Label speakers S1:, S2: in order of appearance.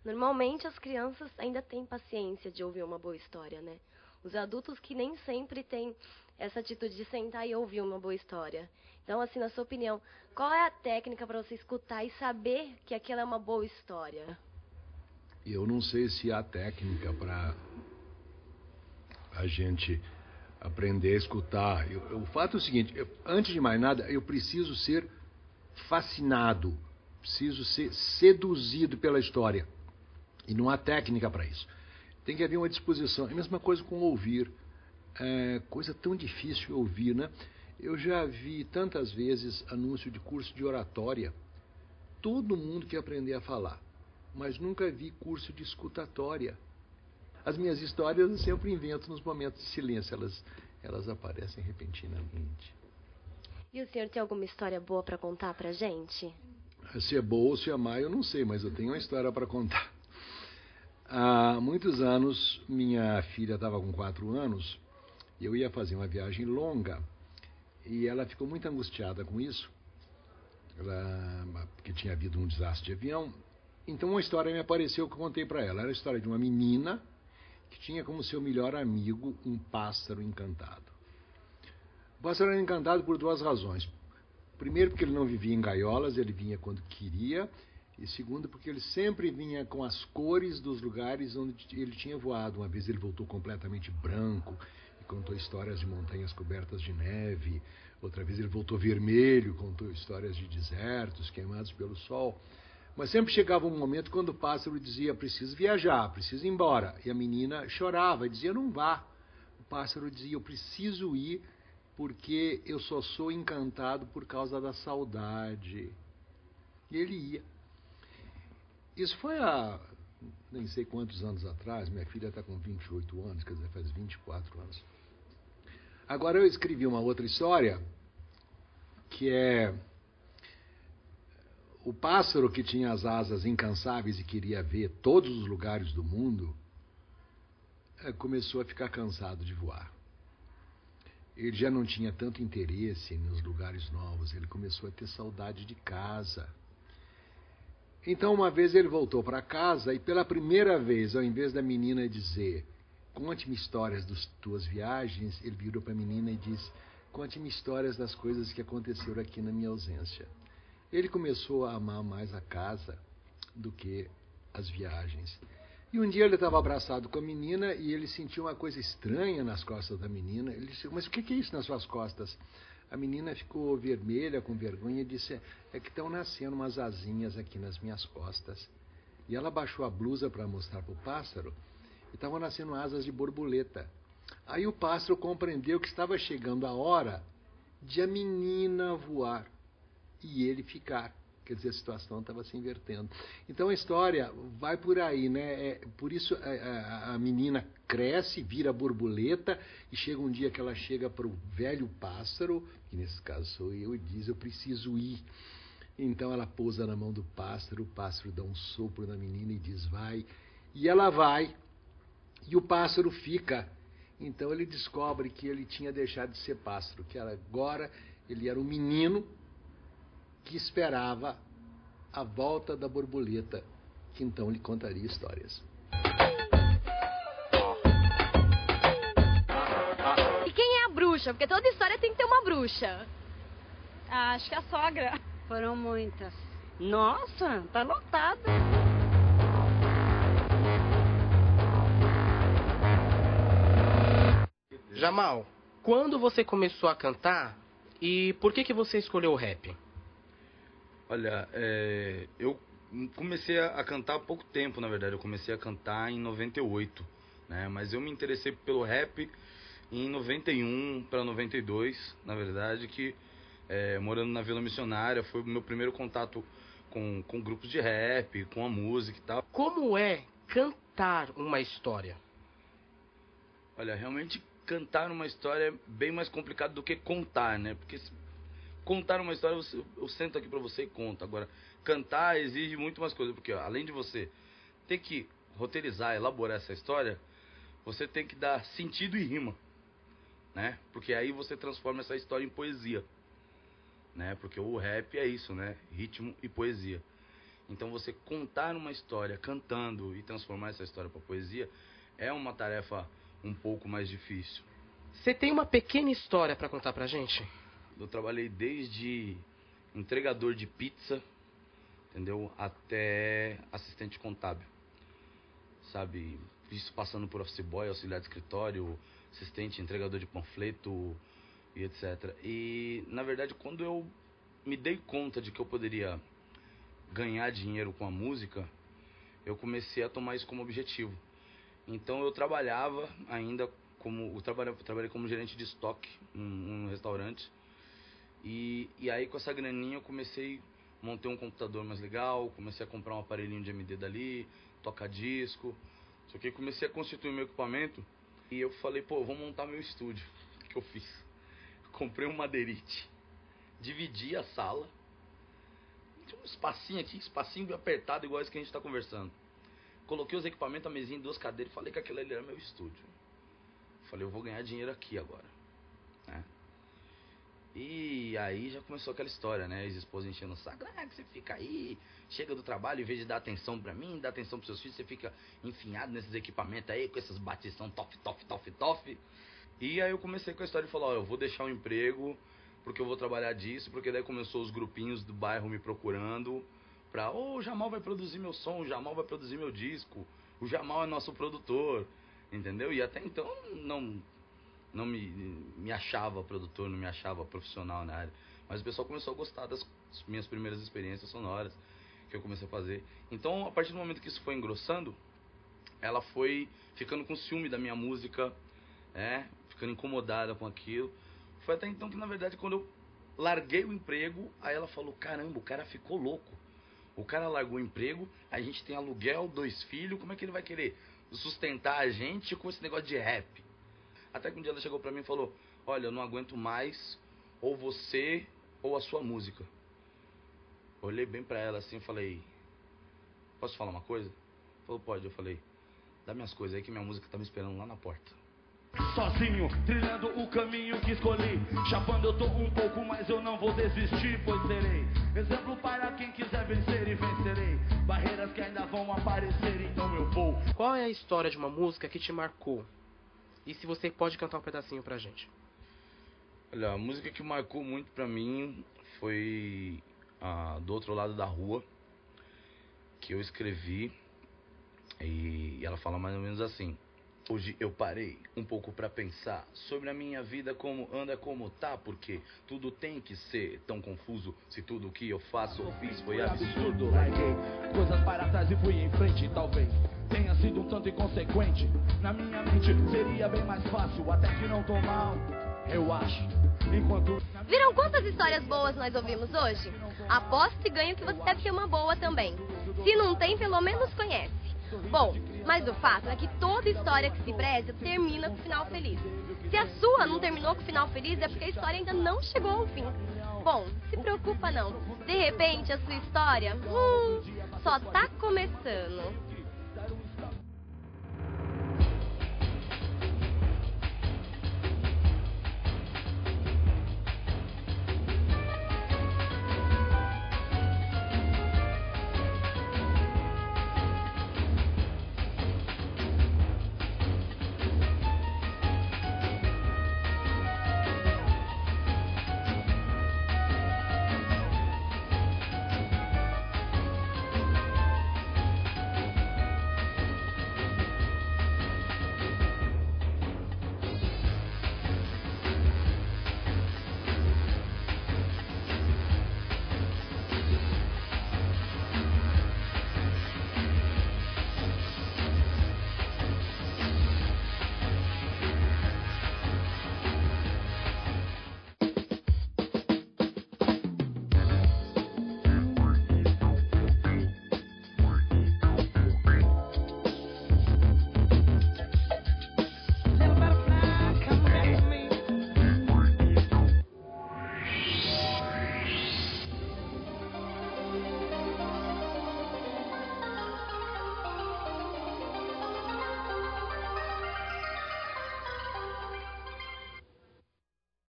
S1: Normalmente as crianças ainda têm paciência de ouvir uma boa história, né? Os adultos que nem sempre têm essa atitude de sentar e ouvir uma boa história. Então, assim, na sua opinião, qual é a técnica para você escutar e saber que aquela é uma boa história?
S2: Eu não sei se há técnica para a gente aprender a escutar. O fato é o seguinte, antes de mais nada, eu preciso ser fascinado, preciso ser seduzido pela história. E não há técnica para isso. Tem que haver uma disposição. É a mesma coisa com ouvir. É coisa tão difícil ouvir, né? Eu já vi tantas vezes anúncio de curso de oratória. Todo mundo quer aprender a falar, mas nunca vi curso de escutatória. As minhas histórias eu sempre invento nos momentos de silêncio, elas aparecem repentinamente.
S1: E o senhor tem alguma história boa para contar pra gente?
S2: Se é boa ou se é má, eu não sei, mas eu tenho uma história para contar. Há muitos anos, minha filha estava com 4 anos, e eu ia fazer uma viagem longa, e ela ficou muito angustiada com isso, porque tinha havido um desastre de avião. Então uma história me apareceu que eu contei para ela. Era a história de uma menina que tinha como seu melhor amigo um pássaro encantado. O pássaro era encantado por 2 razões. Primeiro, porque ele não vivia em gaiolas, ele vinha quando queria. E segundo, porque ele sempre vinha com as cores dos lugares onde ele tinha voado. Uma vez ele voltou completamente branco e contou histórias de montanhas cobertas de neve. Outra vez ele voltou vermelho, contou histórias de desertos queimados pelo sol. Mas sempre chegava um momento quando o pássaro dizia: preciso viajar, preciso ir embora. E a menina chorava e dizia: não vá. O pássaro dizia: eu preciso ir porque eu só sou encantado por causa da saudade. E ele ia. Isso foi há nem sei quantos anos atrás. Minha filha está com 28 anos, quer dizer, faz 24 anos. Agora eu escrevi uma outra história que é o pássaro que tinha as asas incansáveis e queria ver todos os lugares do mundo, começou a ficar cansado de voar. Ele já não tinha tanto interesse nos lugares novos, ele começou a ter saudade de casa. Então uma vez ele voltou para casa e pela primeira vez, ao invés da menina dizer: conte-me histórias das tuas viagens, ele virou para a menina e disse: conte-me histórias das coisas que aconteceram aqui na minha ausência. Ele começou a amar mais a casa do que as viagens. E um dia ele estava abraçado com a menina e ele sentiu uma coisa estranha nas costas da menina. Ele disse: mas o que é isso nas suas costas? A menina ficou vermelha, com vergonha, e disse: é que estão nascendo umas asinhas aqui nas minhas costas. E ela baixou a blusa para mostrar para o pássaro e estavam nascendo asas de borboleta. Aí o pássaro compreendeu que estava chegando a hora de a menina voar e ele ficar. Quer dizer, a situação estava se invertendo. Então a história vai por aí, né? Por isso a menina cresce, vira borboleta, e chega um dia que ela chega para o velho pássaro, que nesse caso sou eu, e diz: eu preciso ir. Então ela pousa na mão do pássaro, o pássaro dá um sopro na menina e diz: vai. E ela vai, e o pássaro fica. Então ele descobre que ele tinha deixado de ser pássaro, que agora ele era um menino que esperava a volta da borboleta, que então lhe contaria histórias.
S1: E quem é a bruxa? Porque toda história tem que ter uma bruxa.
S3: Acho que a sogra.
S4: Foram muitas.
S3: Nossa, tá lotado.
S5: Jamal, quando você começou a cantar e por que você escolheu o rap?
S6: Olha, eu comecei a cantar há pouco tempo, na verdade. Eu comecei a cantar em 98, né? Mas eu me interessei pelo rap em 91 para 92, na verdade, que morando na Vila Missionária foi o meu primeiro contato com grupos de rap, com a música e tal.
S5: Como é cantar uma história?
S6: Olha, realmente cantar uma história é bem mais complicado do que contar, né? Porque contar uma história, eu sento aqui pra você e conto. Agora, cantar exige muito mais coisa, porque além de você ter que roteirizar, elaborar essa história, você tem que dar sentido e rima, né? Porque aí você transforma essa história em poesia, né? Porque o rap é isso, né? Ritmo e poesia. Então você contar uma história cantando e transformar essa história para poesia é uma tarefa um pouco mais difícil.
S5: Você tem uma pequena história para contar pra gente?
S6: Eu trabalhei desde entregador de pizza, entendeu? Até assistente contábil, sabe? Isso passando por office boy, auxiliar de escritório, assistente, entregador de panfleto e etc. E, na verdade, quando eu me dei conta de que eu poderia ganhar dinheiro com a música, eu comecei a tomar isso como objetivo. Então eu trabalhava ainda como... Eu trabalhei como gerente de estoque num restaurante. E aí com essa graninha eu comecei... Montei um computador mais legal, comecei a comprar um aparelhinho de MD dali, tocar disco. Só que comecei a constituir meu equipamento e eu falei, pô, eu vou montar meu estúdio. O que eu fiz? Comprei um madeirite, dividi a sala, tinha um espacinho aqui, espacinho apertado igual esse que a gente está conversando. Coloquei os equipamentos, a mesinha, 2 cadeiras e falei que aquele ali era meu estúdio. Falei, eu vou ganhar dinheiro aqui agora, né? E aí já começou aquela história, né? As esposas enchendo o saco. Ah, que você fica aí, chega do trabalho, em vez de dar atenção pra mim, dar atenção pros seus filhos, você fica enfinhado nesses equipamentos aí, com essas batição, tof. E aí eu comecei com a história de falar, ó, eu vou deixar o emprego, porque eu vou trabalhar disso, porque daí começou os grupinhos do bairro me procurando pra, o Jamal vai produzir meu som, o Jamal vai produzir meu disco, o Jamal é nosso produtor, entendeu? E até então não me achava produtor, não me achava profissional na área. Mas o pessoal começou a gostar das minhas primeiras experiências sonoras que eu comecei a fazer. Então, a partir do momento que isso foi engrossando, ela foi ficando com ciúme da minha música, ficando incomodada com aquilo. Foi até então que, na verdade, quando eu larguei o emprego, aí ela falou, caramba, o cara ficou louco. O cara largou o emprego, a gente tem aluguel, 2 filhos, como é que ele vai querer sustentar a gente com esse negócio de rap? Até que um dia ela chegou pra mim e falou, olha, eu não aguento mais, ou você, ou a sua música. Eu olhei bem pra ela assim e falei, posso falar uma coisa? Ela falou, pode. Eu falei, dá minhas coisas aí que minha música tá me esperando lá na porta.
S4: Sozinho, trilhando o caminho que escolhi, chapando eu tô um pouco, mas eu não vou desistir, pois serei exemplo para quem quiser vencer e vencerei barreiras que ainda vão aparecer, então eu vou.
S5: Qual é a história de uma música que te marcou? E se você pode cantar um pedacinho pra gente?
S6: Olha, a música que marcou muito pra mim foi Do Outro Lado da Rua, que eu escrevi, e ela fala mais ou menos assim. Hoje eu parei um pouco pra pensar sobre a minha vida, como anda, como tá, porque tudo tem que ser tão confuso, se tudo que eu faço ou fiz foi absurdo.
S4: Larguei coisas para trás e fui em frente, talvez tenha sido um tanto inconsequente. Na minha mente seria bem mais fácil, até que não tô mal, eu acho. Enquanto...
S1: Viram quantas histórias boas nós ouvimos hoje? Aposto e ganho que você deve ter uma boa também. Se não tem, pelo menos conhece. Bom, mas o fato é que toda história que se preza termina com final feliz. Se a sua não terminou com final feliz, é porque a história ainda não chegou ao fim. Bom, se preocupa não. De repente a sua história, só tá começando.